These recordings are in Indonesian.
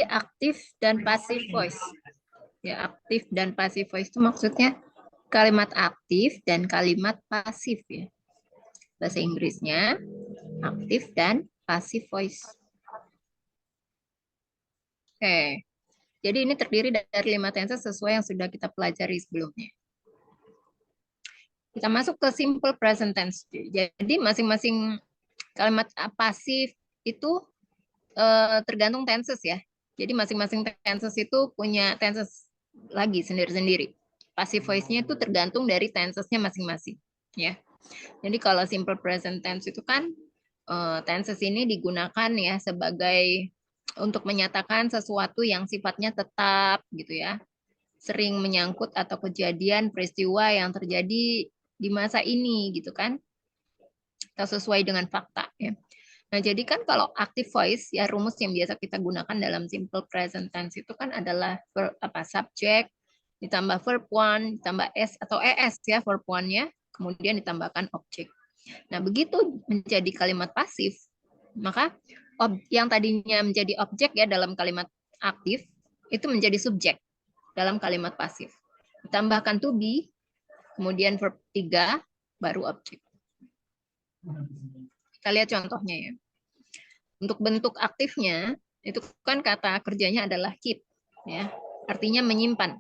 aktif dan passive voice. Ya, aktif dan passive voice itu maksudnya kalimat aktif dan kalimat pasif ya. Bahasa Inggrisnya aktif dan passive voice. Oke. Jadi ini terdiri dari 5 tenses sesuai yang sudah kita pelajari sebelumnya. Kita masuk ke simple present tense. Jadi masing-masing kalimat pasif itu tergantung tenses ya. Jadi masing-masing tenses itu punya tenses lagi sendiri-sendiri. Passive voice-nya itu tergantung dari tensesnya masing-masing ya. Jadi kalau simple present tense itu kan tenses ini digunakan ya sebagai untuk menyatakan sesuatu yang sifatnya tetap gitu ya. Sering menyangkut atau kejadian peristiwa yang terjadi di masa ini gitu kan. Atau sesuai dengan fakta ya. Nah, jadi kan kalau active voice ya rumus yang biasa kita gunakan dalam simple present tense itu kan adalah subjek ditambah verb one ditambah s atau es ya verb one-nya, kemudian ditambahkan objek. Nah, begitu menjadi kalimat pasif, maka yang tadinya menjadi objek ya dalam kalimat aktif itu menjadi subjek dalam kalimat pasif. Ditambahkan to be, kemudian verb 3 baru objek. Kita lihat contohnya ya. Untuk bentuk aktifnya itu kan kata kerjanya adalah keep ya. Artinya menyimpan.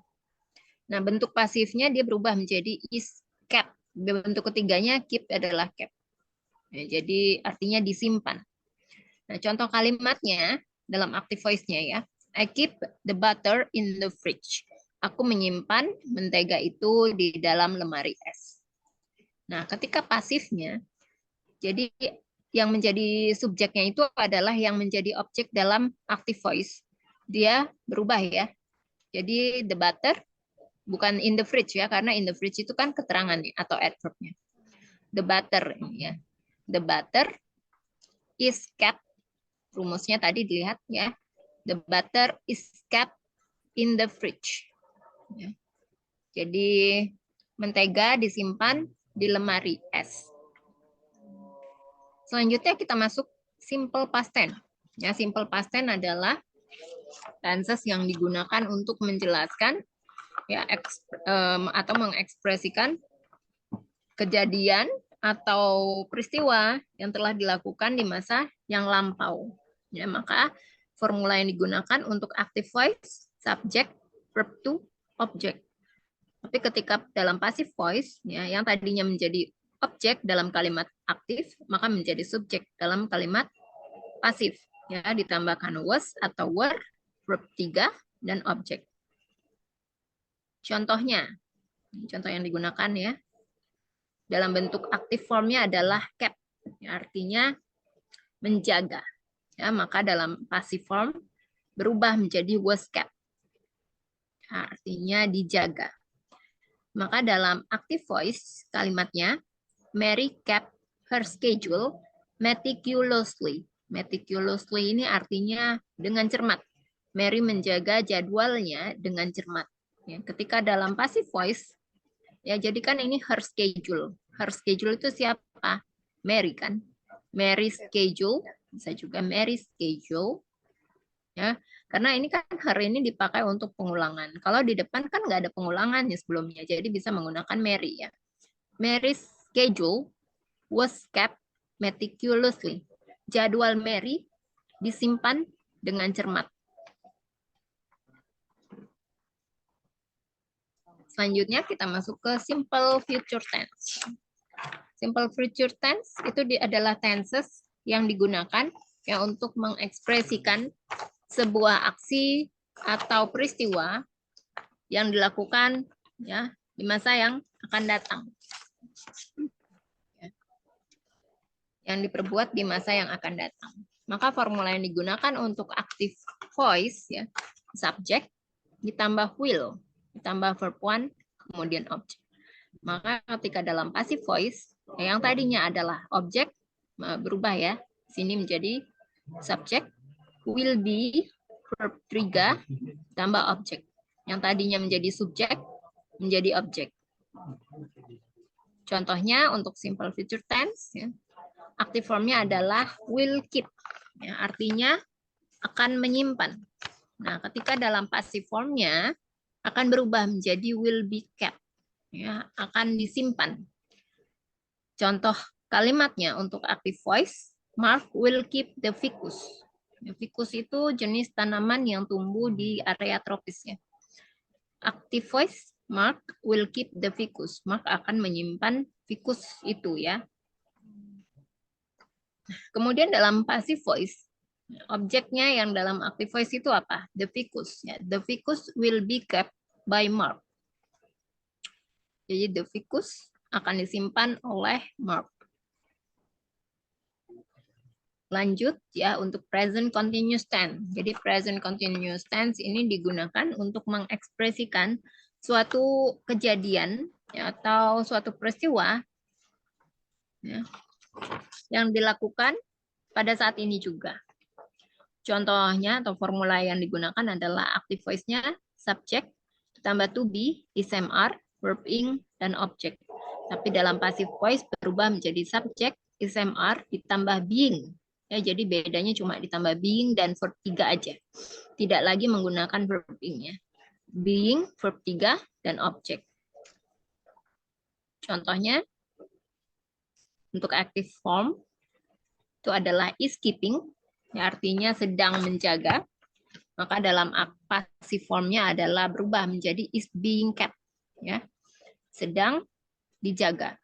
Nah, bentuk pasifnya dia berubah menjadi is kept. Bentuk ketiganya keep adalah kept. Ya, jadi artinya disimpan. Nah, contoh kalimatnya dalam active voice-nya ya. I keep the butter in the fridge. Aku menyimpan mentega itu di dalam lemari es. Nah, ketika pasifnya, jadi yang menjadi subjeknya itu adalah yang menjadi objek dalam active voice. Dia berubah ya. Jadi the butter bukan in the fridge ya, karena in the fridge itu kan keterangan atau adverbnya. The butter ya. The butter is kept. Rumusnya tadi dilihat ya. The butter is kept in the fridge. Ya. Jadi mentega disimpan di lemari es. Selanjutnya kita masuk simple past tense. Ya, simple past tense adalah tenses yang digunakan untuk menjelaskan ya atau mengekspresikan kejadian atau peristiwa yang telah dilakukan di masa yang lampau. Ya, maka formula yang digunakan untuk active voice, subject, verb to, object. Tapi ketika dalam passive voice, ya, yang tadinya menjadi objek dalam kalimat aktif, maka menjadi subjek dalam kalimat pasif. Ya, ditambahkan was atau were, verb 3, dan objek. Contohnya, contoh yang digunakan ya, dalam bentuk aktif formnya adalah kept, ya, artinya menjaga. Ya, maka dalam passive form berubah menjadi was kept, ya, artinya dijaga. Maka dalam active voice kalimatnya, Mary kept her schedule meticulously. Meticulously ini artinya dengan cermat. Mary menjaga jadwalnya dengan cermat. Ya, ketika dalam passive voice, ya jadi kan ini her schedule. Her schedule itu siapa? Mary kan. Mary schedule, bisa juga Mary schedule. Ya, karena ini kan her ini dipakai untuk pengulangan. Kalau di depan kan nggak ada pengulangannya sebelumnya, jadi bisa menggunakan Mary ya. Mary's schedule was kept meticulously. Jadwal Mary disimpan dengan cermat. Selanjutnya kita masuk ke simple future tense. Simple future tense itu adalah tenses yang digunakan ya untuk mengekspresikan sebuah aksi atau peristiwa yang dilakukan ya di masa yang akan datang. Yang diperbuat di masa yang akan datang. Maka formula yang digunakan untuk active voice ya, subject ditambah will, ditambah verb one, kemudian object. Maka ketika dalam passive voice yang tadinya adalah objek berubah ya. Sini menjadi subject, will be, verb 3 tambah objek. Yang tadinya menjadi subjek menjadi objek. Contohnya untuk simple future tense ya. Active formnya adalah will keep. Ya, artinya akan menyimpan. Nah, ketika dalam passive formnya akan berubah menjadi will be kept, ya, akan disimpan. Contoh kalimatnya untuk active voice, Mark will keep the ficus. Ficus itu jenis tanaman yang tumbuh di area tropis ya. Active voice, Mark will keep the ficus. Mark akan menyimpan ficus itu ya. Kemudian dalam passive voice, objeknya yang dalam active voice itu apa? The ficus. Ya. The ficus will be kept by Mark. Jadi the ficus akan disimpan oleh Mark. Lanjut ya untuk present continuous tense. Jadi present continuous tense ini digunakan untuk mengekspresikan suatu kejadian ya, atau suatu peristiwa ya, yang dilakukan pada saat ini juga. Contohnya atau formula yang digunakan adalah active voice-nya subject ditambah to be, ismr, verb ing, dan object. Tapi dalam passive voice berubah menjadi subject, ismr, ditambah being. Ya, jadi bedanya cuma ditambah being dan verb 3 aja. Tidak lagi menggunakan verb ing-nya. Being, verb 3, dan object. Contohnya, untuk active form, itu adalah is keeping, ya, artinya sedang menjaga. Maka dalam passive formnya adalah berubah menjadi is being kept, ya, sedang dijaga.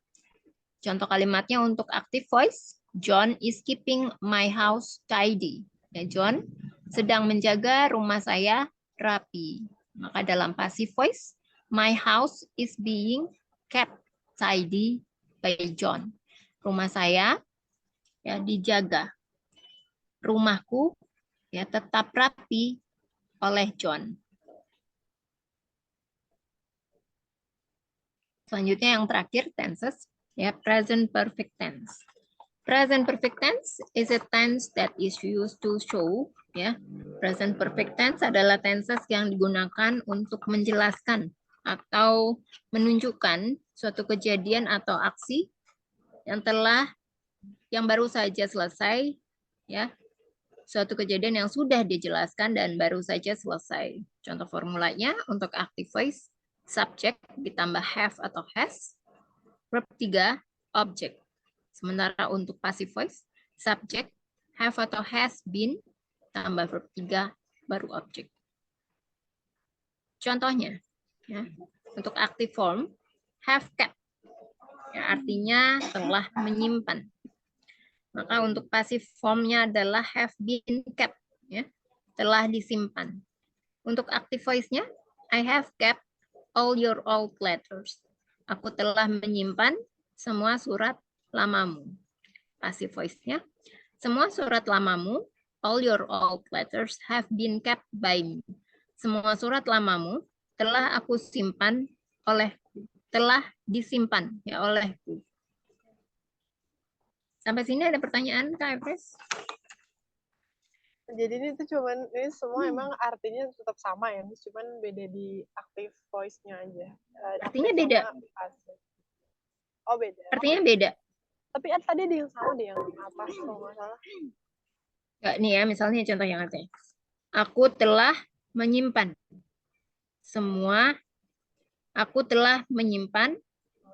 Contoh kalimatnya untuk active voice, John is keeping my house tidy. Ya, John sedang menjaga rumah saya rapi. Maka dalam passive voice, my house is being kept tidy by John. Rumah saya ya dijaga. Rumahku ya tetap rapi oleh John. Selanjutnya yang terakhir tenses ya present perfect tense. Present perfect tense is a tense that is used to show ya. Present perfect tense adalah tenses yang digunakan untuk menjelaskan atau menunjukkan suatu kejadian atau aksi yang baru saja selesai ya. Suatu kejadian yang sudah dijelaskan dan baru saja selesai. Contoh formulanya untuk active voice, subject ditambah have atau has, verb 3, object. Sementara untuk passive voice, subject, have atau has been, tambah verb 3, baru object. Contohnya, ya, untuk active form, have kept, ya, artinya telah menyimpan. Maka untuk passive formnya adalah have been kept, ya, telah disimpan. Untuk active voice-nya, I have kept all your old letters. Aku telah menyimpan semua surat lamamu. Passive voice-nya, semua surat lamamu, all your old letters have been kept by me. Semua surat lamamu telah aku simpan telah disimpan ya olehku. Sampai sini ada pertanyaan, Kak Efres? Jadi ini tuh ini semua emang artinya tetap sama ya, cuman beda di active voice-nya aja. Artinya beda. Oh beda. Artinya beda. Tapi tadi ada yang sama deh, yang atas kalau nggak salah. Nggak, nih ya, misalnya contoh yang atas. Aku telah menyimpan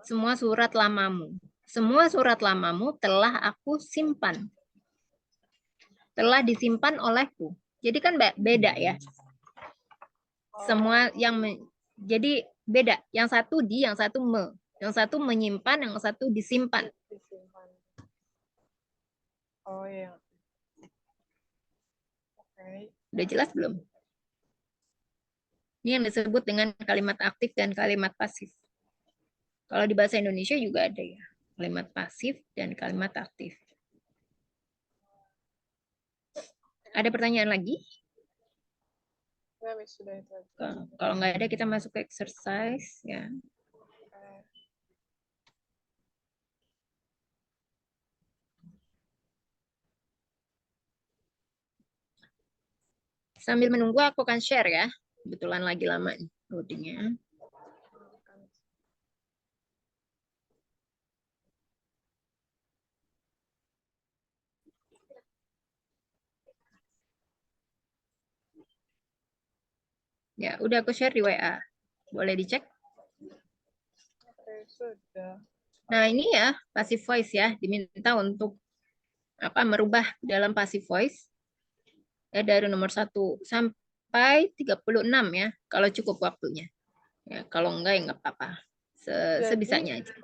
semua surat lamamu. Semua surat lamamu telah aku simpan. Telah disimpan olehku. Jadi kan beda ya. Semua yang jadi beda. Yang satu di, yang satu me. Yang satu menyimpan, yang satu disimpan. Oh iya. Oke. Udah jelas belum? Ini yang disebut dengan kalimat aktif dan kalimat pasif. Kalau di bahasa Indonesia juga ada ya. Kalimat pasif dan kalimat aktif. Ada pertanyaan lagi? Kalau nggak ada, kita masuk ke exercise ya. Sambil menunggu aku akan share ya. Kebetulan lagi lama nih loadingnya. Ya, udah aku share di WA. Boleh dicek. Oke, sudah. Nah, ini ya passive voice ya, diminta untuk merubah dalam passive voice ya dari nomor 1 sampai 36 ya, kalau cukup waktunya. Ya, kalau enggak ya enggak apa-apa. Sebisanya aja.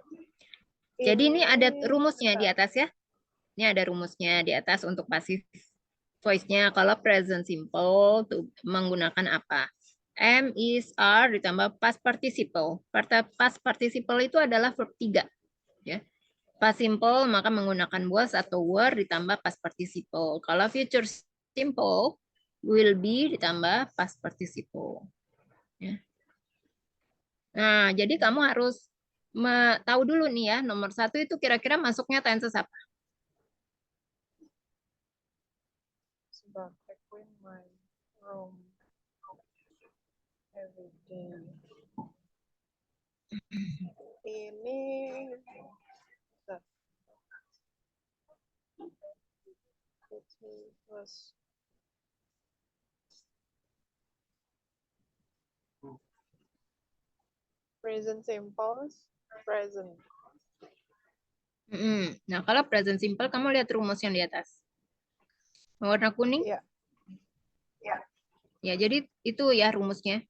Jadi ini ada rumusnya di atas ya. Ini ada rumusnya di atas untuk passive voice-nya. Kalau present simple tuh menggunakan apa? Am, is, are ditambah past participle. Past participle itu adalah verb 3. Ya. Past simple maka menggunakan was atau were ditambah past participle. Kalau future simple will be ditambah past participle. Ya. Nah, jadi kamu harus tahu dulu nih ya, nomor 1 itu kira-kira masuknya tenses apa? Sebab I clean my room every day. Ini was present simple, present. Nah, kalau present simple, kamu lihat rumus yang di atas. Warna kuning? Iya. Ya, jadi itu ya rumusnya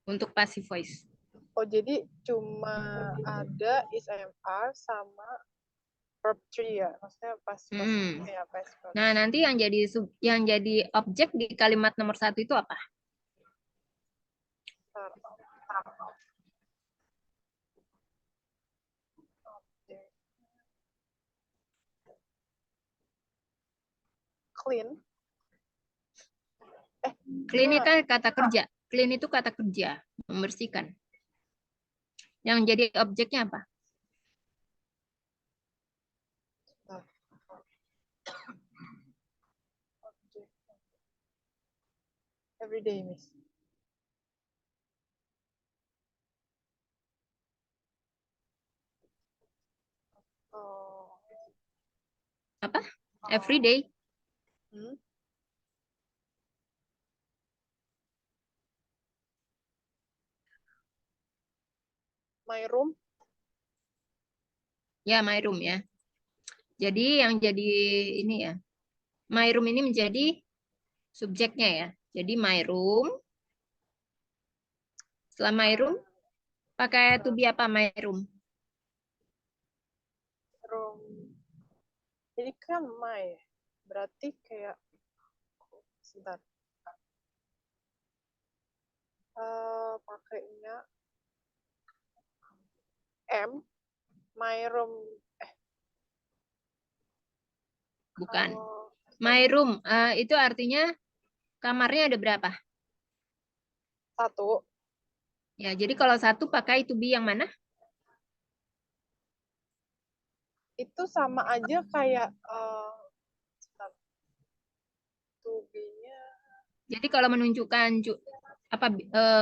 untuk passive voice. Oh, jadi cuma ada is, am, are sama verb 3 ya? Maksudnya pas ya, pas. Nah, nanti yang jadi objek di kalimat nomor 1 itu apa? Clean. Clean itu kata kerja. Clean itu kata kerja, membersihkan. Yang jadi objeknya apa? Everyday, Miss. Oh. Apa? Everyday. My room. Ya, my room ya. Jadi yang jadi ini ya. My room ini menjadi subjeknya ya. Jadi my room. Setelah my room, pakai to be apa my room? Room. Jadi kan my. Berarti kayak sebentar. Pakainya M. My room. Bukan. My room. Itu artinya kamarnya ada berapa? 1. Ya, jadi kalau 1 pakai to be yang mana? Itu sama aja kayak to be-nya. Jadi kalau menunjukkan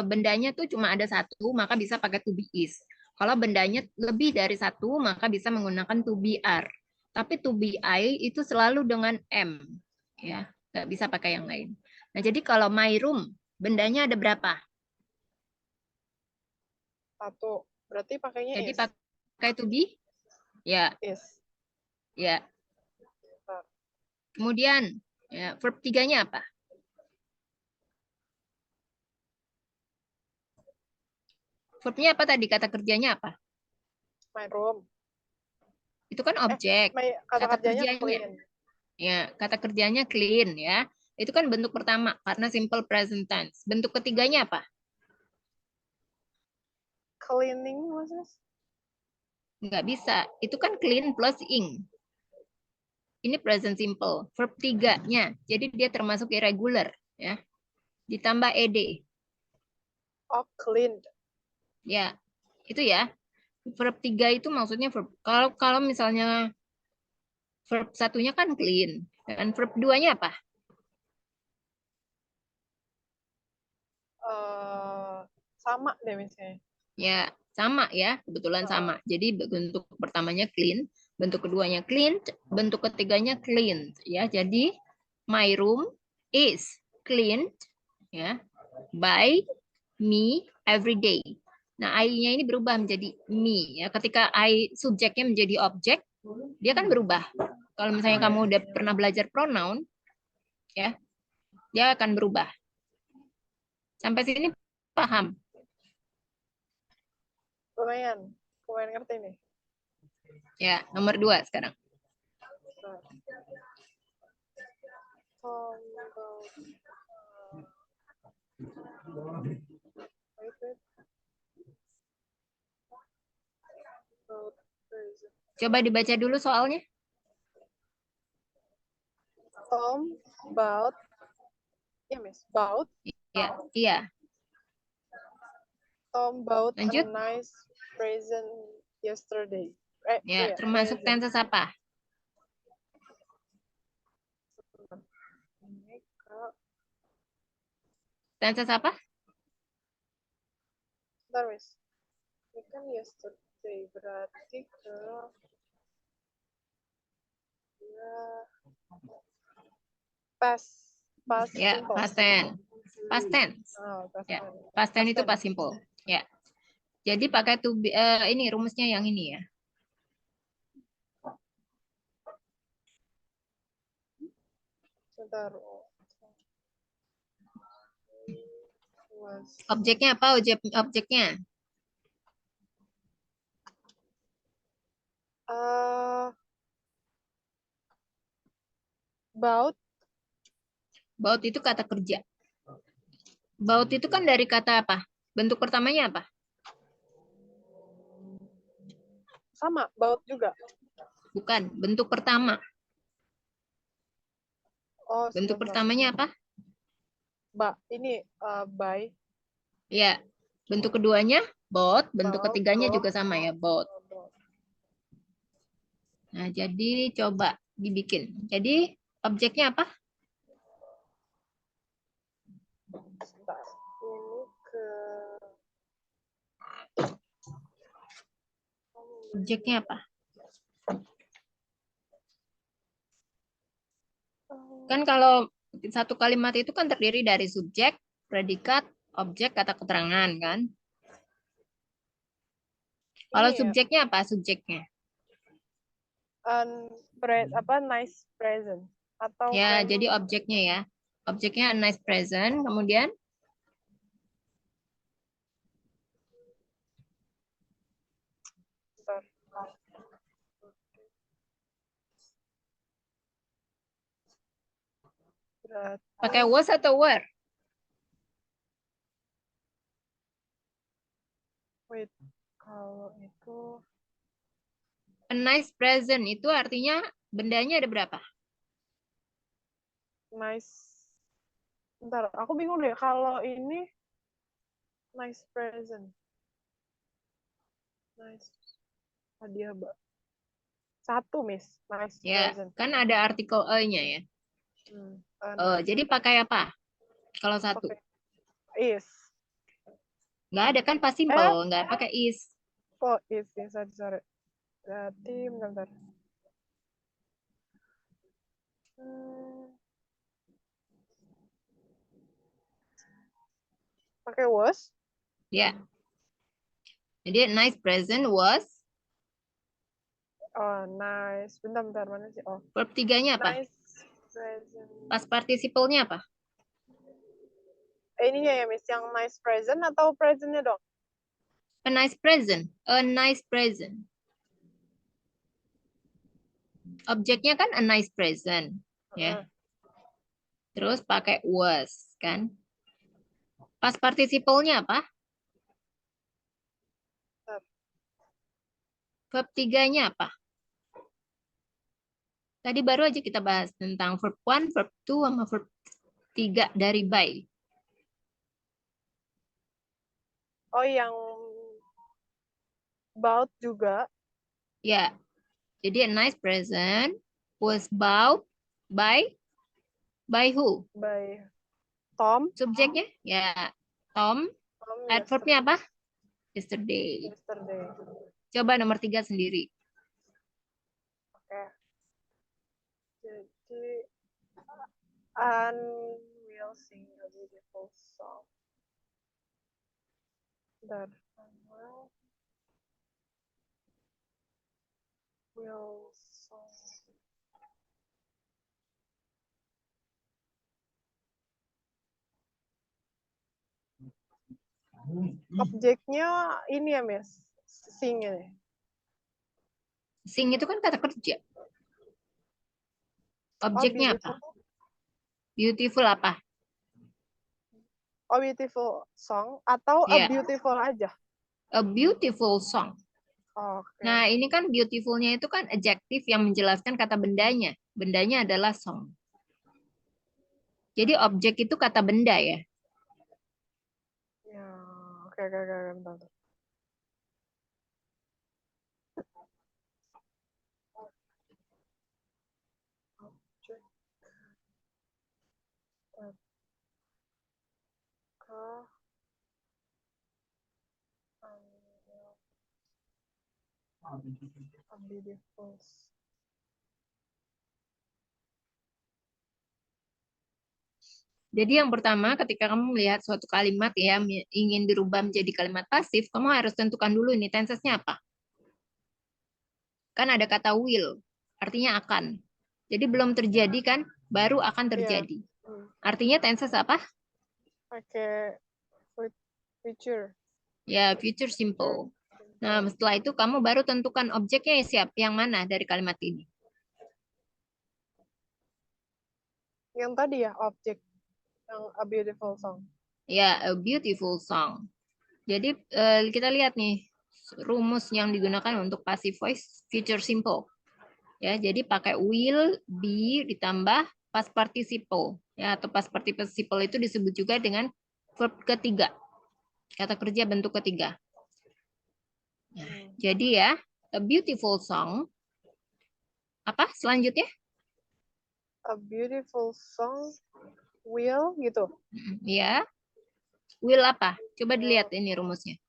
bendanya tuh cuma ada 1, maka bisa pakai to be is. Kalau bendanya lebih dari 1, maka bisa menggunakan to be are. Tapi to be I itu selalu dengan am, ya, nggak bisa pakai yang lain. Nah, jadi kalau my room, bendanya ada berapa? 1. Berarti pakainya Jadi is. pakai to be, ya, Is. ya. Kemudian ya, verb 3-nya apa? Verbnya apa tadi? Kata kerjanya apa? My room. Itu kan objek. Kata kerjanya clean. Ya, kata kerjanya clean ya. Itu kan bentuk pertama karena simple present tense. Bentuk ketiganya apa? Cleaning maksudnya? Nggak bisa. Itu kan clean plus ing. Ini present simple. Verb 3-nya. Jadi dia termasuk irregular ya. Ditambah ed. Oh, cleaned. Ya. Itu ya. Verb 3 itu maksudnya verb. Kalau misalnya verb satunya kan clean. Dan verb 2-nya apa? Sama deh misalnya. Ya, sama ya, kebetulan sama. Jadi bentuk pertamanya clean, bentuk keduanya clean, bentuk ketiganya clean ya. Jadi my room is cleaned ya. By me every day. Nah, I-nya ini berubah menjadi me. Ya, ketika I subjeknya menjadi objek, dia kan berubah. Kalau misalnya kamu udah pernah belajar pronoun, ya, dia akan berubah. Sampai sini paham? Lumayan ngerti nih. Ya, nomor 2 sekarang. Tom, about, wait. About present. Coba dibaca dulu soalnya. Tom, about, ya Miss, about. Ya, iya. Tom bought a Lanjut. nice present yesterday. Ya, termasuk tenses apa? Tenses apa? Bentar, Miss. Ini kan yesterday, berarti ke ya, past Ya, simple. past tense. Past tense. Oh, past Ya, tense. past tense itu tense. past simple. Ya. Jadi pakai to be, ini rumusnya yang ini ya. Bentar. Objeknya apa? Objeknya? About. Baut itu kata kerja. Baut itu kan dari kata apa? Bentuk pertamanya apa? Sama, about juga. Bukan, bentuk pertama. Oh, Bentuk sebentar. pertamanya apa? Ini by. Ya, bentuk keduanya boat, bentuk About, ketiganya juga sama ya, boat. about. Nah, jadi coba dibikin. Jadi objeknya apa? Bentar. Ini ke Objeknya apa? Kan kalau satu kalimat itu kan terdiri dari subjek, predikat, objek, kata keterangan kan? Kalau ini ya, subjeknya apa subjeknya? nice present atau Ya, kan jadi objeknya ya. Objeknya a nice present, kemudian bentar. Berarti pakai was atau were? wait, kalau itu A nice present itu artinya bendanya ada berapa? nice. Bentar, aku bingung deh kalau ini nice present. Nice hadiah, Mbak. Satu, Miss. Nice Ya, present. kan ada artikel e-nya ya. Nice. Jadi pakai apa? Kalau satu. Okay. Is. Nggak ada kan pas simple, nggak pakai is. Oh, is. Sorry. Berarti, bentar. Pakai was. Ya. Jadi nice present was. Oh, nice. Bentar. Mana sih? Oh, Verb tiganya apa? nice present. Pas participle-nya apa? Ininya ya, Miss. Yang nice present atau presentnya dong? A nice present. A nice present. Objeknya kan a nice present. Ya. Terus pakai was, kan? Pas participle-nya apa? Verb tiganya apa? Tadi baru aja kita bahas tentang verb 1, verb 2, sama verb 3 dari by. Oh, yang about juga. Ya, jadi a nice present was bought by who? By Tom. Subjeknya? Ya, Tom. Adverbnya apa? Yesterday. Coba nomor 3 sendiri. Oke. Jadi, Anne will sing a beautiful song. Bentar. Will song. Objeknya ini ya, Miss. Sing ini. Sing itu kan kata kerja. Oh, Objeknya beautiful. apa? Beautiful apa? Oh, beautiful song atau a Ya, beautiful aja? a beautiful song. Oke. Nah, ini kan beautiful-nya itu kan adjektif yang menjelaskan kata bendanya. Bendanya adalah song. Jadi objek itu kata benda ya. Ya, oke, bentar. Objek. A beautiful. Jadi yang pertama ketika kamu melihat suatu kalimat ya ingin dirubah menjadi kalimat pasif, kamu harus tentukan dulu ini tensesnya apa. Kan ada kata will, artinya akan. Jadi belum terjadi kan, baru akan terjadi. Artinya tenses apa? Pakai future. Ya, future simple. Nah, setelah itu kamu baru tentukan objeknya siap yang mana dari kalimat ini. Yang tadi ya, objek. Yang a beautiful song. Ya, a beautiful song. Jadi kita lihat nih rumus yang digunakan untuk passive voice future simple. Ya, jadi pakai will, be ditambah past participle. Ya, atau past participle itu disebut juga dengan verb ketiga. Kata kerja bentuk ketiga. Nah, jadi ya, a beautiful song. Apa selanjutnya? A beautiful song will gitu. Ya. Will apa? Coba dilihat ini rumusnya.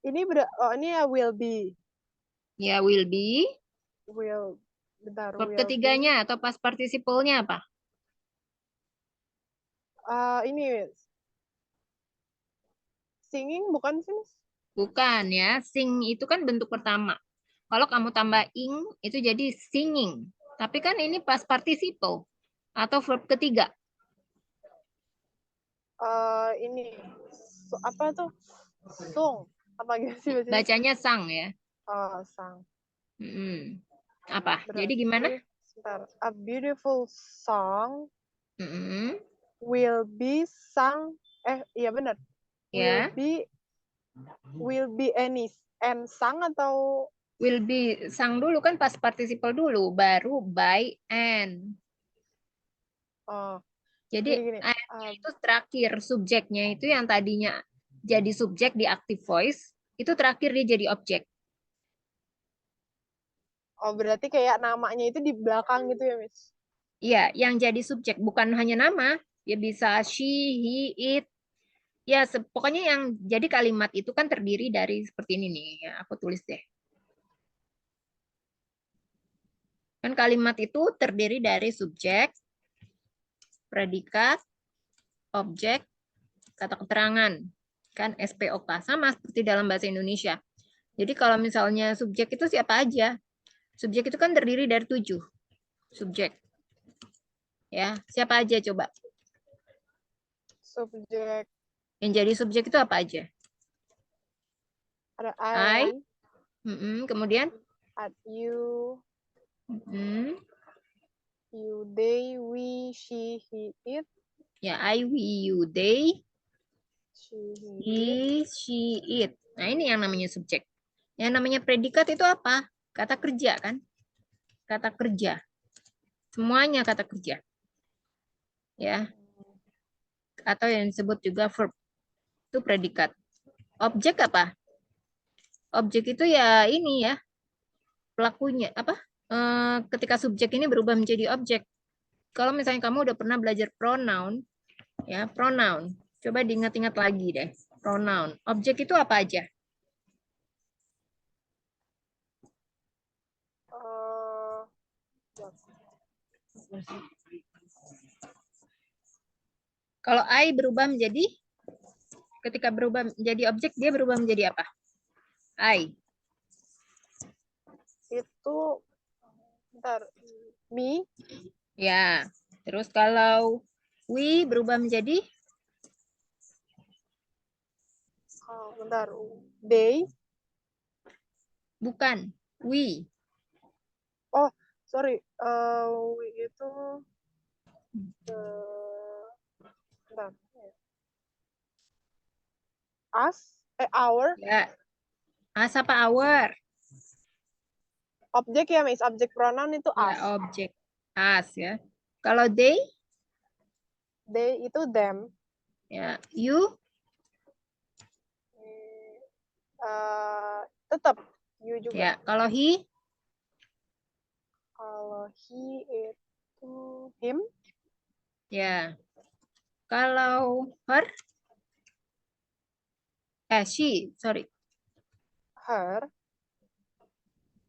Ini ini ya will be. Ya, will be. Will, bentar. Verb Will ketiganya atau past participle-nya apa? Ini singing bukan sih, Miss? Bukan ya, sing itu kan bentuk pertama. Kalau kamu tambah ing, itu jadi singing. Tapi kan ini past participle atau verb ketiga. Ini apa tuh? Song. Apa gitu sih bacanya? Bacanya sang ya. Sang. Apa? Berarti, Jadi gimana? sebentar. A beautiful song Mm-mm. will be sung. Iya benar. Ya. Will be any and sung atau Will be sang dulu kan past participle dulu, baru by and. Jadi gini. itu terakhir subjeknya itu yang tadinya jadi subjek di active voice, itu terakhir dia jadi objek. Oh, berarti kayak namanya itu di belakang gitu ya, Miss? Iya, yang jadi subjek bukan hanya nama, ya bisa she, he, it. Ya, pokoknya yang jadi kalimat itu kan terdiri dari seperti ini nih, ya, aku tulis deh. Kan kalimat itu terdiri dari subjek, predikat, objek, kata keterangan. Kan SPOK, sama seperti dalam bahasa Indonesia. Jadi kalau misalnya subjek itu siapa aja? Subjek itu kan terdiri dari 7 subjek. Ya, siapa aja coba? Subjek. Yang jadi subjek itu apa aja? Ada I. Kemudian? At you. You, they, we, she, he, it. Ya, I, we, you, they. She, He, she, it. Nah, ini yang namanya subjek. Yang namanya predikat itu apa? Kata kerja kan? Kata kerja. Semuanya kata kerja. Ya. Atau yang disebut juga verb. Itu predikat. Objek apa? Objek itu ya ini ya. Pelakunya apa? Ketika subjek ini berubah menjadi objek. Kalau misalnya kamu udah pernah belajar pronoun, ya, pronoun. Coba diingat-ingat lagi deh. Pronoun. Objek itu apa aja? Kalau I berubah menjadi ketika berubah menjadi objek, dia berubah menjadi apa? I. Itu, bentar, me. Ya. Terus kalau we berubah menjadi? Bentar, they. Bukan. We. Oh, sorry. We itu, bentar. Us, our. Ya. As apa our? Objek ya, Miss. Objek pronoun itu us. Ya, objek. As ya. Kalau they? They itu them. Ya. You? Tetap you juga. Ya. Kalau he? Kalau he itu him. Ya. Kalau her? She, sorry. Her.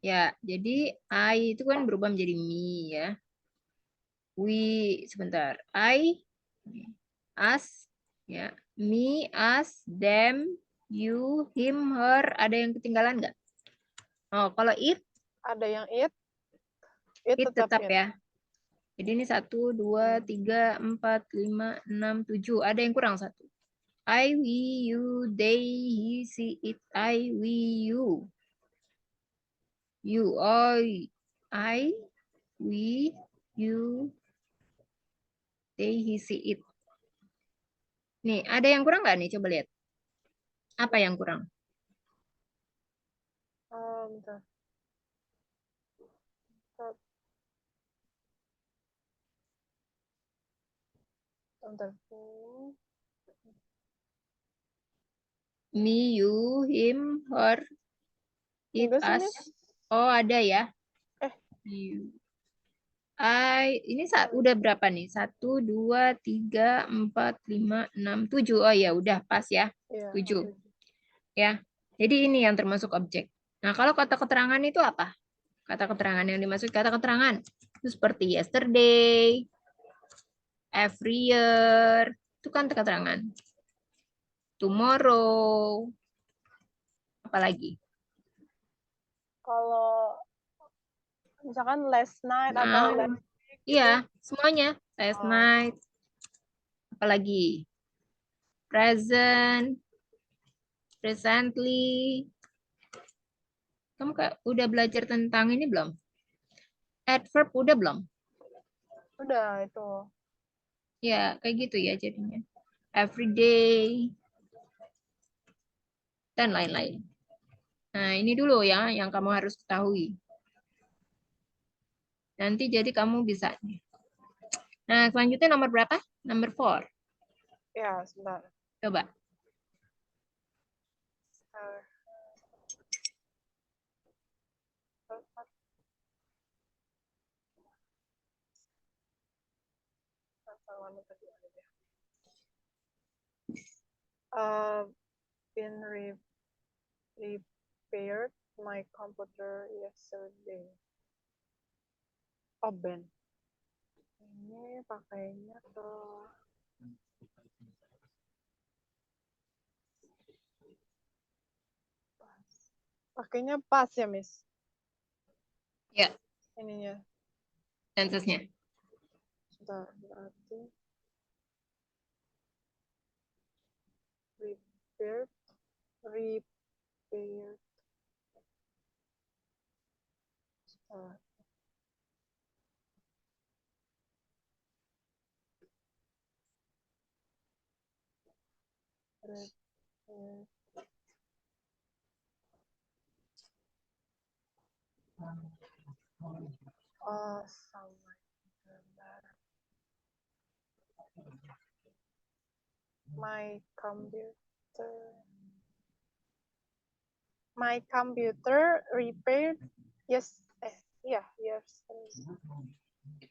Ya, jadi I itu kan berubah menjadi me ya. We, sebentar. I, us, ya. Me, us, them, you, him, her. Ada yang ketinggalan nggak? Oh, kalau it? Ada yang it. It Tetap it. ya. Jadi ini 1, 2, 3, 4, 5, 6, 7. Ada yang kurang 1. I, we, you, they, he, she, it, I, we, you. You, I, we, you, they, he, she, it. Nih, ada yang kurang nggak nih? Coba lihat. Apa yang kurang? Bentar. Bentar. Me, you, him, her, it, Enggak sih, us. Miss. Oh, ada ya. Eh. You. Ini udah berapa nih? 1, 2, 3, 4, 5, 6, 7. Oh ya, udah pas ya. Iya, 7. 7. Ya. Jadi ini yang termasuk objek. Nah, kalau kata keterangan itu apa? Kata keterangan yang dimaksud kata keterangan. Itu seperti yesterday, every year. Itu kan keterangan. Tomorrow. Apalagi? Kalau misalkan last night atau Nah, last week iya, itu, semuanya. Last night. Apalagi? Present. Recently. Kamu udah belajar tentang ini belum? Adverb udah belum? udah itu. Ya, kayak gitu ya jadinya. Every day. Dan lain-lain. Nah, ini dulu ya yang kamu harus ketahui. Nanti jadi kamu bisa. Nah, selanjutnya nomor berapa? Nomor 4. Ya, sebentar. Coba. Been repaired my computer yesterday. Oh, Ben. Ini pakainya ke pakainya pas ya, Miss? Ya, Ininya. tensesnya. Sebentar, berarti repaired. Sama. My computer repaired. Yes. Iya, yes.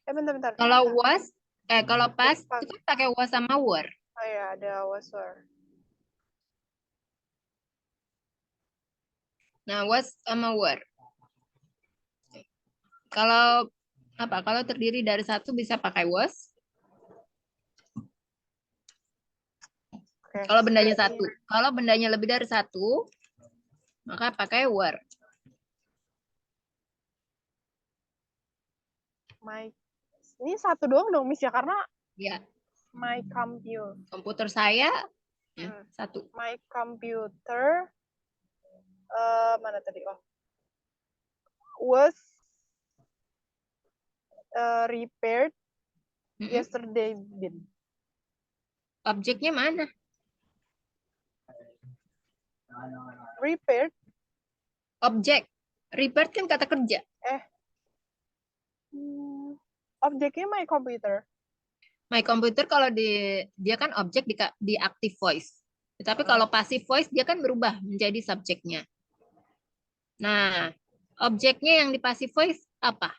Bentar. Kalau pas itu kan pakai was sama were. Oh ya, ada was were. Nah, was sama were. Kalau kalau terdiri dari satu bisa pakai was. Oke. Kalau bendanya satu. Kalau bendanya lebih dari satu, maka pakai were. Ini satu doang dong, Miss, ya? Karena Ya, my computer. komputer saya ya, satu. My computer mana tadi? Oh. Was repaired yesterday. Objeknya mana? Repaired. Objek. Repaired kan kata kerja. Objeknya my computer. My computer kalau dia kan objek di active voice. Tetapi kalau passive voice dia kan berubah menjadi subjeknya. Nah, objeknya yang di passive voice apa?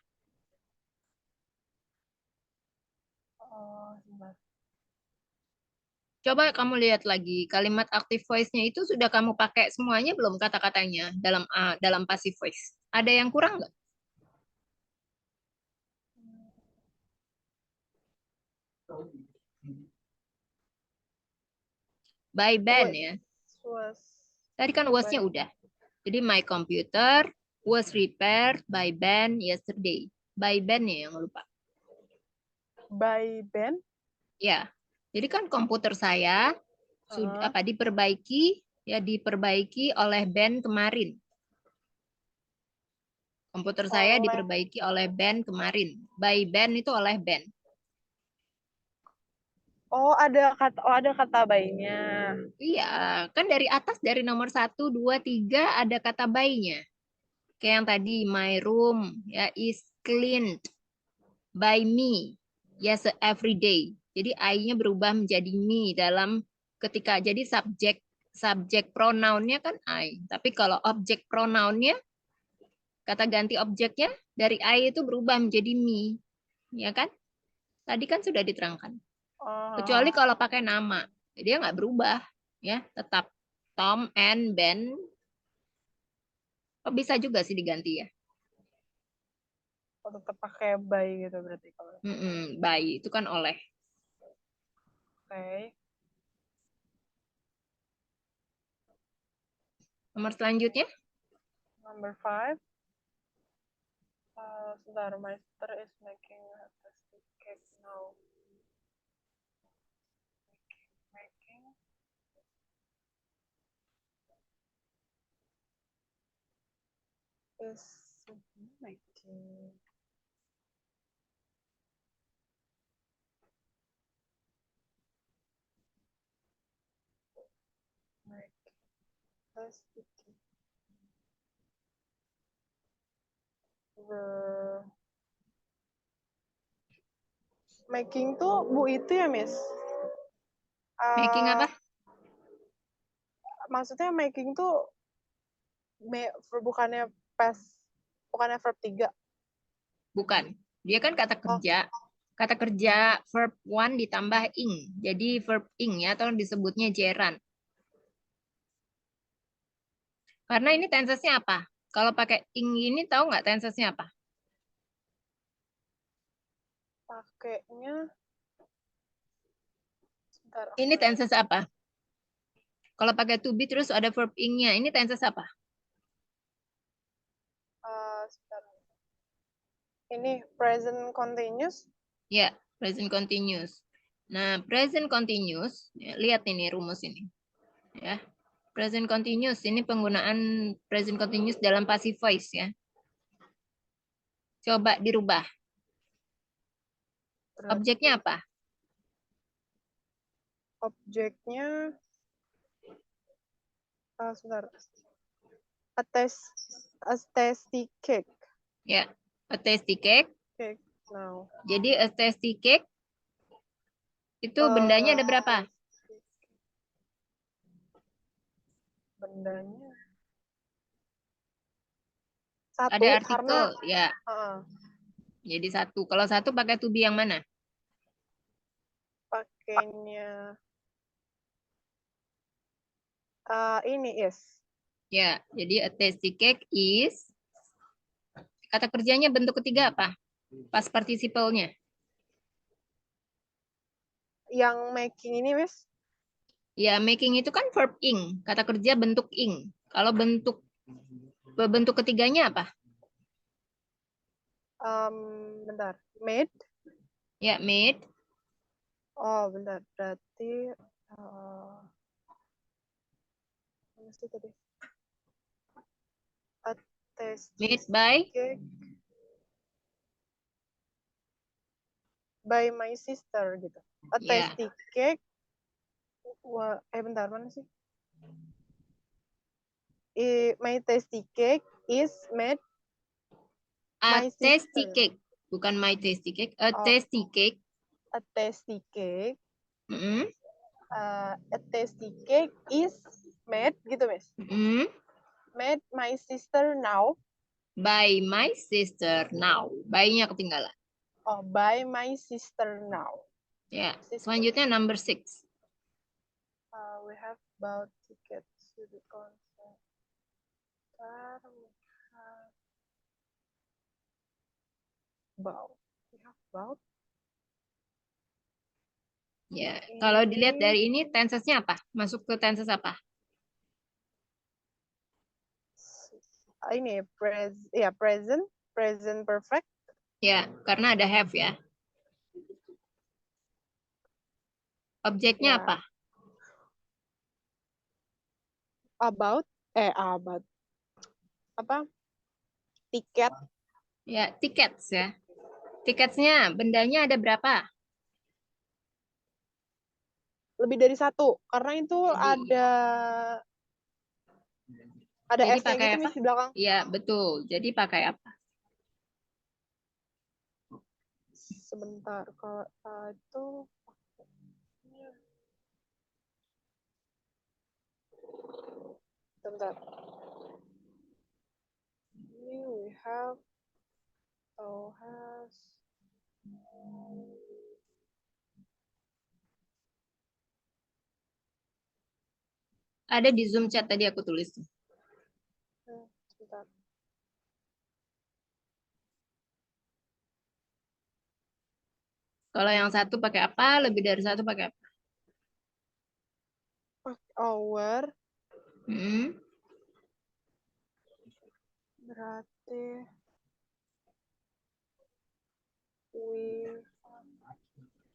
Coba kamu lihat lagi kalimat active voice-nya itu sudah kamu pakai semuanya belum kata-katanya dalam passive voice. Ada yang kurang nggak? By Ben ya. Tadi kan was-nya udah. Jadi my computer was repaired by Ben yesterday. By Ben ya yang lupa. By Ben? Ya. Jadi kan komputer saya sudah diperbaiki oleh Ben kemarin. Komputer saya diperbaiki oleh Ben kemarin. By Ben itu oleh Ben. Oh, ada kata by-nya. Iya, kan dari atas dari nomor 1, 2, 3 ada kata by-nya. Kayak yang tadi, my room ya is cleaned by me. Yes, every day. Jadi I-nya berubah menjadi me dalam ketika jadi subjek pronoun-nya kan I. Tapi kalau objek pronoun-nya kata ganti objeknya dari I itu berubah menjadi me. Ya kan? Tadi kan sudah diterangkan. Kecuali kalau pakai nama. Dia nggak berubah. Ya, tetap Tom and Ben. Oh, bisa juga sih diganti ya. Oh, tetap pakai by gitu berarti kalau. By itu kan oleh. Oke. Nomor selanjutnya? Number 5. Sebentar, my sister is making a tasty cake now. Making. Is making. Tasty cake. Making tuh Bu itu ya, Miss? Making apa? Maksudnya making tuh bukannya verb 3. Bukan. Dia kan kata kerja. Kata kerja verb 1 ditambah ing. Jadi verb ing ya, atau disebutnya gerund. Karena ini tensesnya apa? Kalau pakai ing ini tahu nggak tensesnya apa? Pakainya sebentar. Ini tenses apa? Kalau pakai to be terus ada verb ing-nya, ini tenses apa? Sebentar. Ini present continuous? Ya, present continuous. Nah, present continuous, ya, lihat ini rumus ini. Ya. Present continuous, ini penggunaan present continuous dalam passive voice ya. Coba dirubah. Objeknya apa? Objeknya sebentar. A tasty cake. Ya, a tasty cake. Cake now. Jadi a tasty cake itu bendanya ada berapa? Bendanya satu. Ada artikel karena, ya. Jadi satu. Kalau satu pakai to be yang mana? Pakainya ini is. Ya, jadi a tasty cake is. Kata kerjanya bentuk ketiga apa? Past participle-nya. Yang making ini, Miss? Ya, making itu kan verb ing. Kata kerja bentuk ing. Kalau bentuk ketiganya apa? Bentar. Made. Ya, made. Oh, bentar. Berarti mana sih tadi? A tasty Made by cake by my sister gitu. A ya. tasty cake. Bentar, mana sih? My tasty cake is made A my tasty sister. cake. Bukan my tasty cake. A Oh, tasty cake. a tasty cake. Mm-mm. A tasty cake is made gitu, Miss. Mm-mm. Made my sister now. By my sister now. By-nya ketinggalan. Oh, by my sister now. Ya. Sister. Selanjutnya number 6. We have bought tickets to the concert. We have bought. Ya. Kalau dilihat Ini dari ini tensesnya apa? Masuk ke tenses apa? present perfect. Ya, karena ada have ya. Objeknya Ya. apa? About apa? Tiket. Ya, tickets ya. Tiketnya, bendanya ada berapa? Lebih dari satu, karena itu Jadi, ada jadi S-nya pakai gitu, apa? Miss, di belakang. Iya, betul. Jadi pakai apa? Sebentar, kalau itu sebentar. Ini we have has Ada di Zoom chat tadi aku tulis. sebentar. Kalau yang satu pakai apa? Lebih dari satu pakai apa? Our Hmm. berarti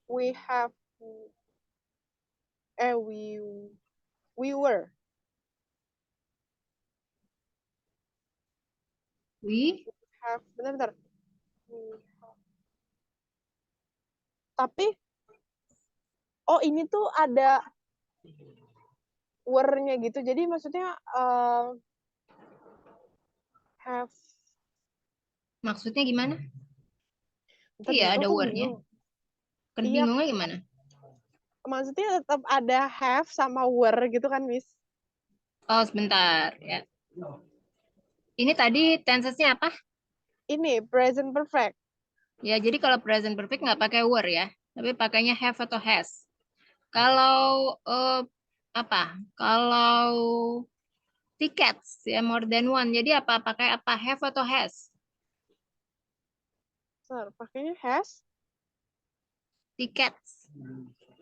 we have we were We have bentar. Tapi ini tuh ada were-nya gitu. Jadi maksudnya have. maksudnya gimana? Bentar, Iya, ada aku word-nya. bingung. Iya, Bingungnya gimana? maksudnya tetap ada have sama were gitu kan, Miss? Oh, sebentar ya. Ini tadi tensesnya apa? Ini present perfect. Ya, jadi kalau present perfect nggak pakai were ya, tapi pakainya have atau has. Kalau apa? Kalau tickets ya more than one. Jadi apa? Pakai apa? Have atau has? Bentar, pakainya has. Tickets.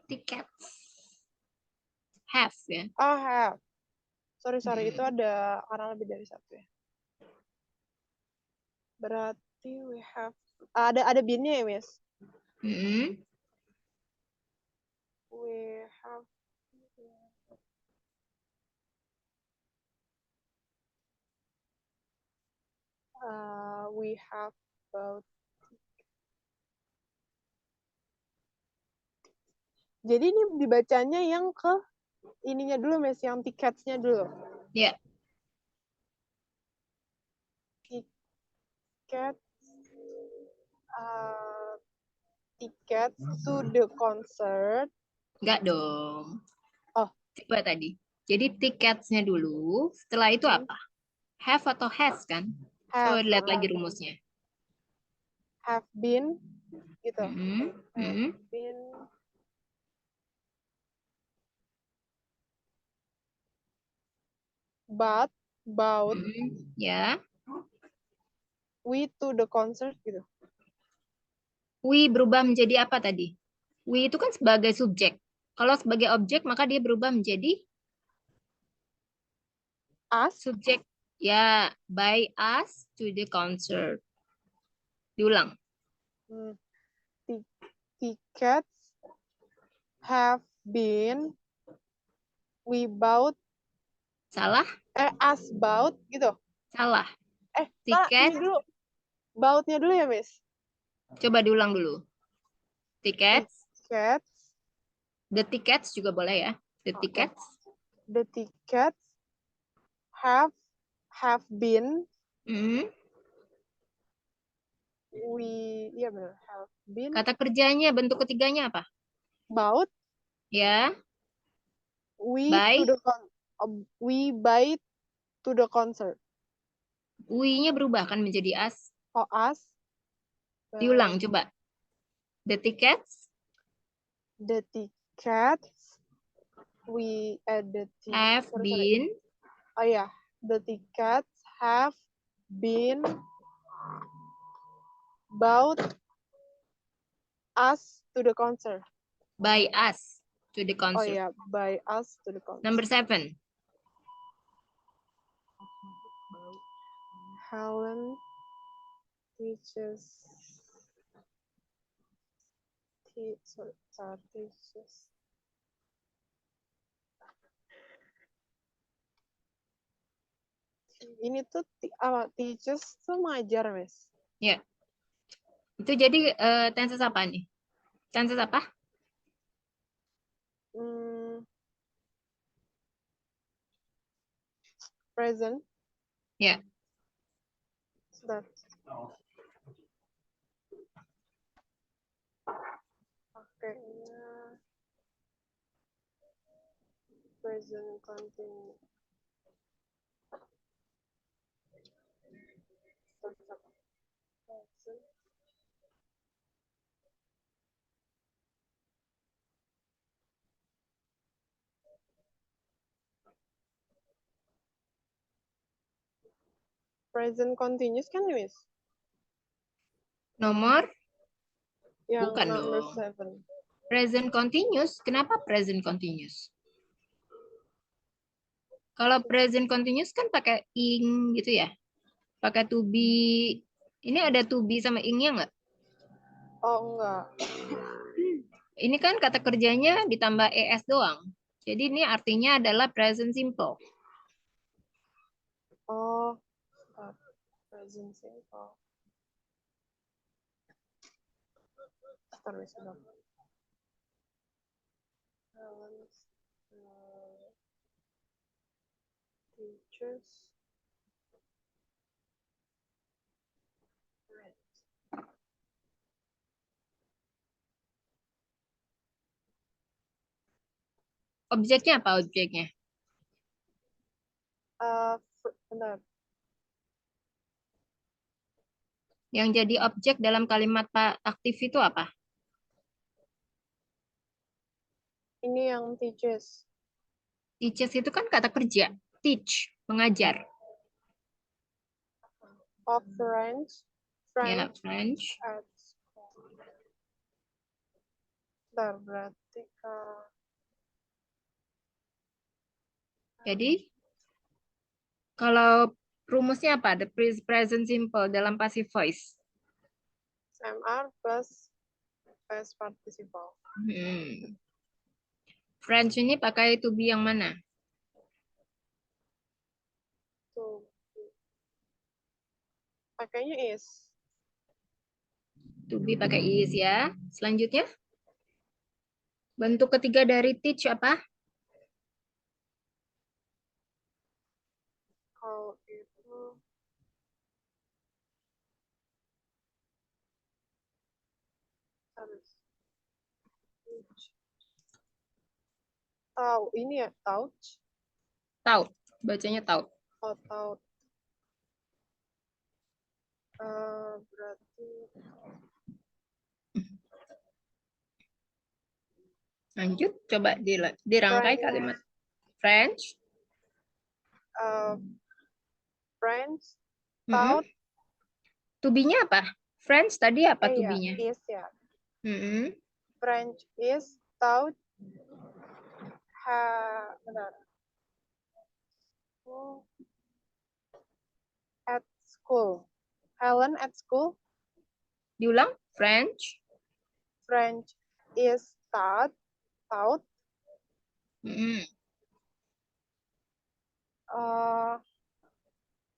Tickets. Have ya. Oh, have. Sorry, itu ada karena lebih dari satu ya. Berarti we have ada binnya ya, Miss? Mm-mm. We have we have about. Jadi ini dibacanya yang ke ininya dulu, Miss, yang tiketnya dulu. Ya. Tiket to the concert. Enggak dong. Oh. Coba tadi. Jadi tiketnya dulu. Setelah itu apa? Have atau has kan? Coba lihat lagi rumusnya. Have been gitu. Have been bought ya. We to the concert gitu. We berubah menjadi apa tadi? We itu kan sebagai subjek. Kalau sebagai objek, maka dia berubah menjadi Us. subjek. Ya, by us to the concert. Diulang. Tickets have been we bought. Salah? Us bought gitu. Salah. Tiket. Tiket. Dulu. Bautnya dulu ya, Miss. Coba diulang dulu. Tickets. Tickets. The tickets juga boleh ya. The tickets. The tickets have been. Iya benar. Have been. Kata kerjanya, bentuk ketiganya apa? Bought. Ya. We Buy. we buy to the concert. We-nya berubah kan menjadi us. Oh, us. Diulang coba. The tickets. The tickets Have been. Oh ya, the tickets have been bought us to the concert. By us to the concert. Oh ya, by us to the concert. Number 7. Helen teaches. Ini tuh teaches tuh mengajar, Miss. Ya. Itu jadi tenses apa nih? Tenses apa? Present. Ya. That. Pakainya present continuous. Present continuous kan, Miss? Nomor? Yang Bukan number dong. 7. Present continuous. Kenapa present continuous? Kalau present continuous kan pakai ing gitu ya. Pakai to be. Ini ada to be sama ing-nya nggak? Oh, enggak. Ini kan kata kerjanya ditambah es doang. Jadi ini artinya adalah present simple. Oh, present simple. Terus dong. Teachers. Objeknya apa objeknya? Benar. Yang jadi objek dalam kalimat aktif itu apa? Ini yang teaches. Teaches itu kan kata kerja. Teach, mengajar. Of French. Ya, French. At school. Bentar, berarti Jadi, kalau rumusnya apa? The present simple dalam passive voice. MR plus past participle. French ini pakai to be yang mana? To be. Pakainya is. To be pakai is ya. Selanjutnya, bentuk ketiga dari teach apa? Kalau itu harus tahu ini ya, touch. Taught, bacanya taught. Oh, taught. Berarti Lanjut, coba dirangkai kalimat French. French, taught. To be-nya apa? French tadi apa to Ya, be-nya? is ya. French is taught Bentar. At school. Helen at school. Diulang. French. French is taught. Mm-mm.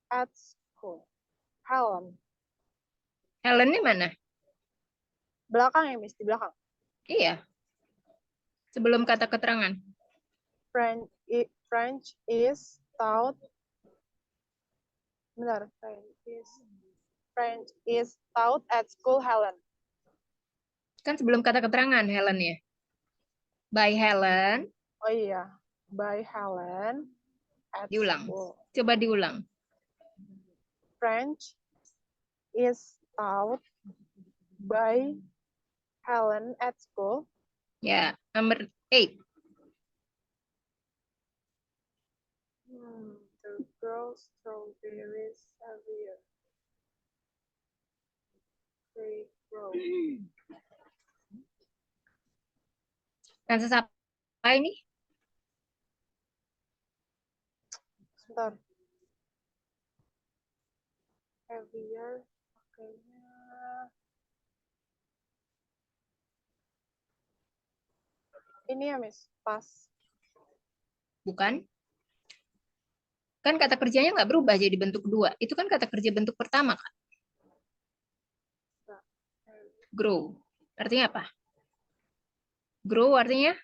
At school. Helen. Helen ini mana? Belakang ya, Miss, di belakang. Iya. Sebelum kata keterangan. French is taught. Benar. French is taught at school, Helen. Kan sebelum kata keterangan Helen ya. By Helen. Oh iya. By Helen at Diulang. school. Coba diulang. French is taught by Helen at school. Ya, number 8. The girls throw berries every year. They grow. Tenses apa ini? Sebentar. Every year. Kayaknya. Ini ya, Miss. Pas. Bukan. Kan kata kerjanya nggak berubah jadi bentuk kedua. Itu kan kata kerja bentuk pertama, Kak. Grow. Artinya apa? Grow artinya?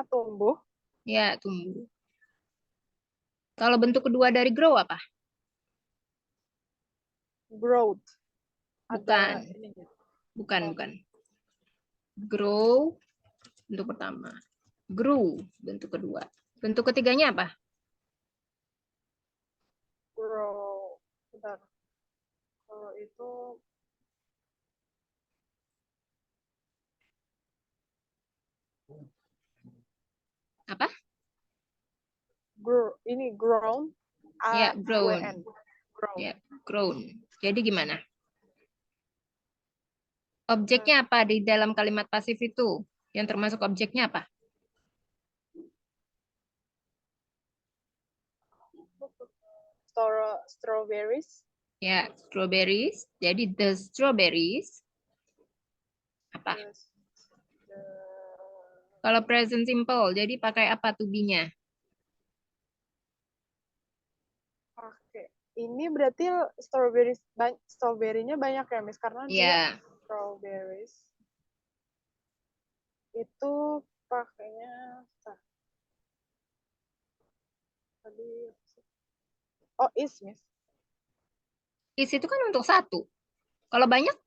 Tumbuh? Ya, tumbuh. Kalau bentuk kedua dari grow apa? Growth. Bukan. Bukan. Grow, bentuk pertama. Grew, bentuk kedua. Bentuk ketiganya apa? Grow. Bentar. Kalau itu Apa? Grown. Ya, grown. Grown. Ya, grown. Jadi gimana? Objeknya apa di dalam kalimat pasif itu? Yang termasuk objeknya apa? Strawberries. Ya, strawberries. Jadi the strawberries apa? Kalau present simple, jadi pakai apa to be-nya? Oke. Ini berarti strawberry-nya banyak ya, Miss? Karena dia strawberries. Itu pakainya tadi. Oh, is, Miss. Is itu kan untuk satu. Kalau banyak?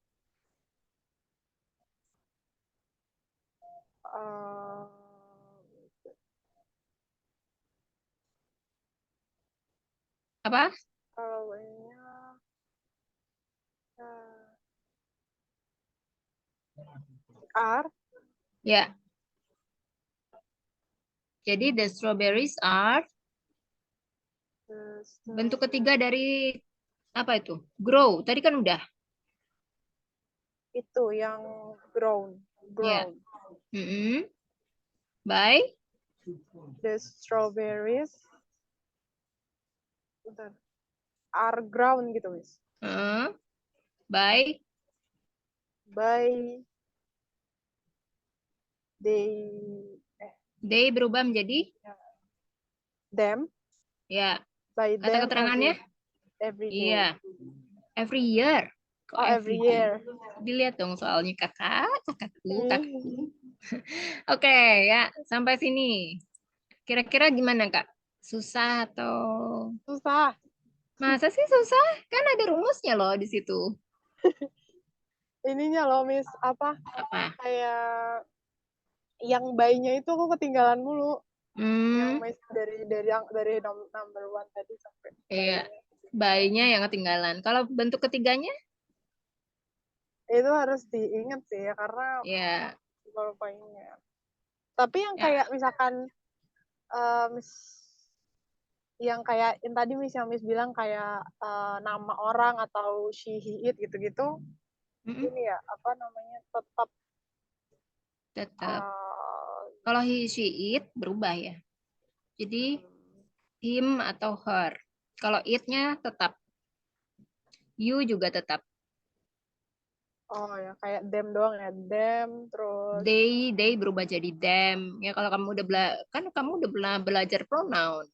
Apa? Kalau ini are. Ya. Jadi the strawberries are bentuk ketiga dari apa itu? Grow. Tadi kan udah. Itu yang grown. Ya. By the strawberries are grown gitu, Miss. By they berubah menjadi them. Ya. By Kata them keterangannya? Every day. Iya. Every year. Kok every year? Dilihat dong soalnya kakakku. Oke, ya, sampai sini. Kira-kira gimana, Kak? Susah atau? Susah. Masa sih susah? Kan ada rumusnya loh di situ. Ininya loh, Miss, apa? Kayak yang by-nya itu aku ketinggalan mulu. Yang Miss dari number 1 tadi sampai. Iya. By-nya yang ketinggalan. Kalau bentuk ketiganya? Itu harus diingat sih ya, karena lupa ingat. Tapi yang kayak misalkan yang kayak yang tadi yang Miss bilang kayak nama orang atau she, he, it gitu-gitu, ini ya apa namanya tetap Tetap. Kalau he, she, it berubah ya. Jadi him atau her. Kalau it-nya tetap. You juga tetap. Oh ya, kayak them doang ya. Them, terus They berubah jadi them. Ya kalau kamu udah kan kamu udah belajar pronoun.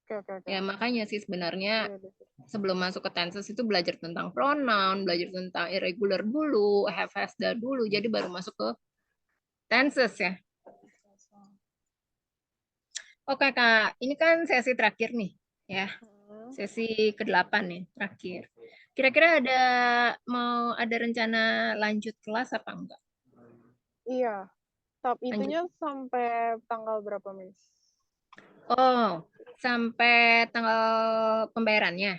Oke, oke, oke. Ya makanya sih sebenarnya Iya, sebelum masuk ke tenses itu belajar tentang pronoun, belajar tentang irregular dulu, have has dulu, jadi baru masuk ke tenses ya. Oke Kak, ini kan sesi terakhir nih ya. Sesi ke-8 nih, terakhir. Kira-kira mau ada rencana lanjut kelas apa enggak? Iya. Tapi Lanjut. itunya sampai tanggal berapa, Miss? Oh, sampai tanggal pembayarannya.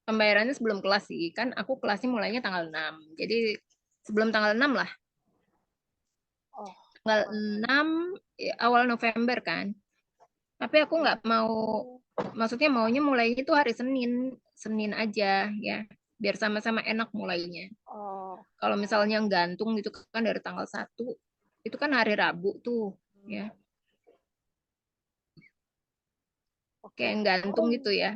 Pembayarannya sebelum kelas sih. Kan aku kelasnya mulainya tanggal 6. Jadi sebelum tanggal 6 lah. Tanggal 6 awal November kan. Tapi aku nggak mau, maksudnya maunya mulainya itu hari Senin. Senin aja ya. Biar sama-sama enak mulainya. Kalau misalnya gantung gitu kan dari tanggal 1, itu kan hari Rabu tuh ya. Oke, gantung gitu ya.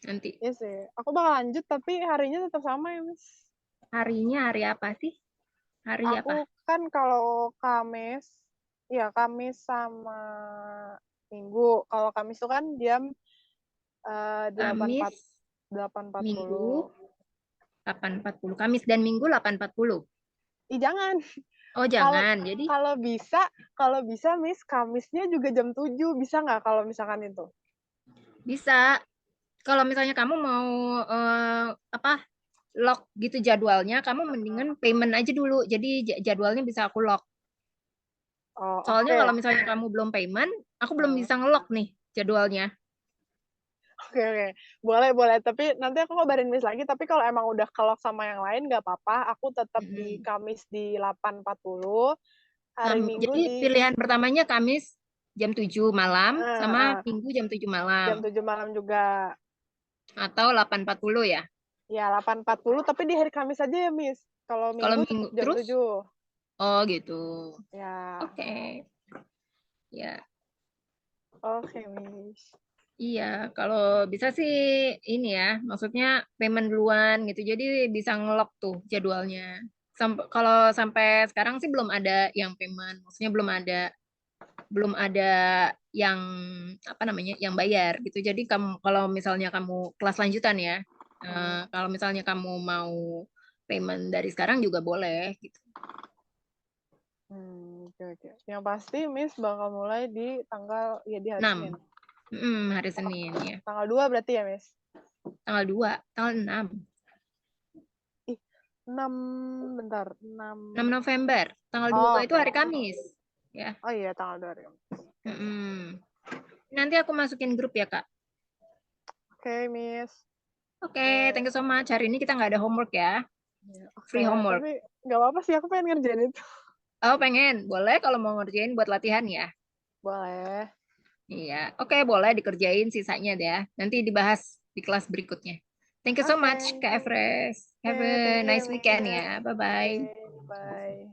Nanti. Iya sih. Aku bakal lanjut tapi harinya tetap sama ya, Miss. Harinya hari apa sih? Hari apa? Aku kan kalau Kamis, ya Kamis sama Minggu. Kalau Kamis itu kan jam Kamis, 8.40. Minggu 8.40. Kamis dan Minggu 8.40. Ih, jangan. Oh, jangan. Jadi kalau bisa Miss, Kamisnya juga jam 7. Bisa nggak kalau misalkan itu? bisa. Kalau misalnya kamu mau lock gitu jadwalnya, kamu mendingan payment aja dulu. Jadi jadwalnya bisa aku lock. Soalnya kalau misalnya kamu belum payment, aku belum bisa ngelock nih jadwalnya. Oke. Boleh. Tapi nanti aku kabarin Miss lagi. Tapi kalau emang udah kelok sama yang lain, nggak apa-apa. Aku tetap di Kamis di 8.40. Hari Minggu Jadi pilihan pertamanya Kamis jam 7 malam, sama Minggu jam 7 malam. Jam 7 malam juga. Atau 8.40 ya? Ya, 8.40. Tapi di hari Kamis aja ya, Miss. Kalau Minggu jam terus? 7. Oh, gitu. Ya. Oke. Ya. Oke, Miss. Iya, kalau bisa sih ini ya, maksudnya payment duluan gitu. Jadi bisa ngelock tuh jadwalnya. Kalau sampai sekarang sih belum ada yang payment, maksudnya belum ada yang apa namanya, yang bayar gitu. Jadi kalau misalnya kamu kelas lanjutan ya, kalau misalnya kamu mau payment dari sekarang juga boleh gitu. Oke. Yang pasti Miss bakal mulai di tanggal di hari 6. Senin. Hari Senin ya. Tanggal 2 berarti ya, Miss? Tanggal 2, tanggal 6. 6, bentar. 6 November. Tanggal 2 itu hari Kamis. Ya. Oh iya, tanggal 2 hari Kamis. Nanti aku masukin grup ya, Kak. Oke, Miss. Oke, thank you so much. Hari ini kita nggak ada homework ya. Free homework. Tapi nggak apa-apa sih, aku pengen ngerjain itu. Oh, pengen. Boleh kalau mau ngerjain buat latihan ya. Boleh. Iya, oke, boleh dikerjain sisanya deh ya. Nanti dibahas di kelas berikutnya. Thank you so much, Kak Efres. Have a nice weekend ya. Bye-bye. Bye.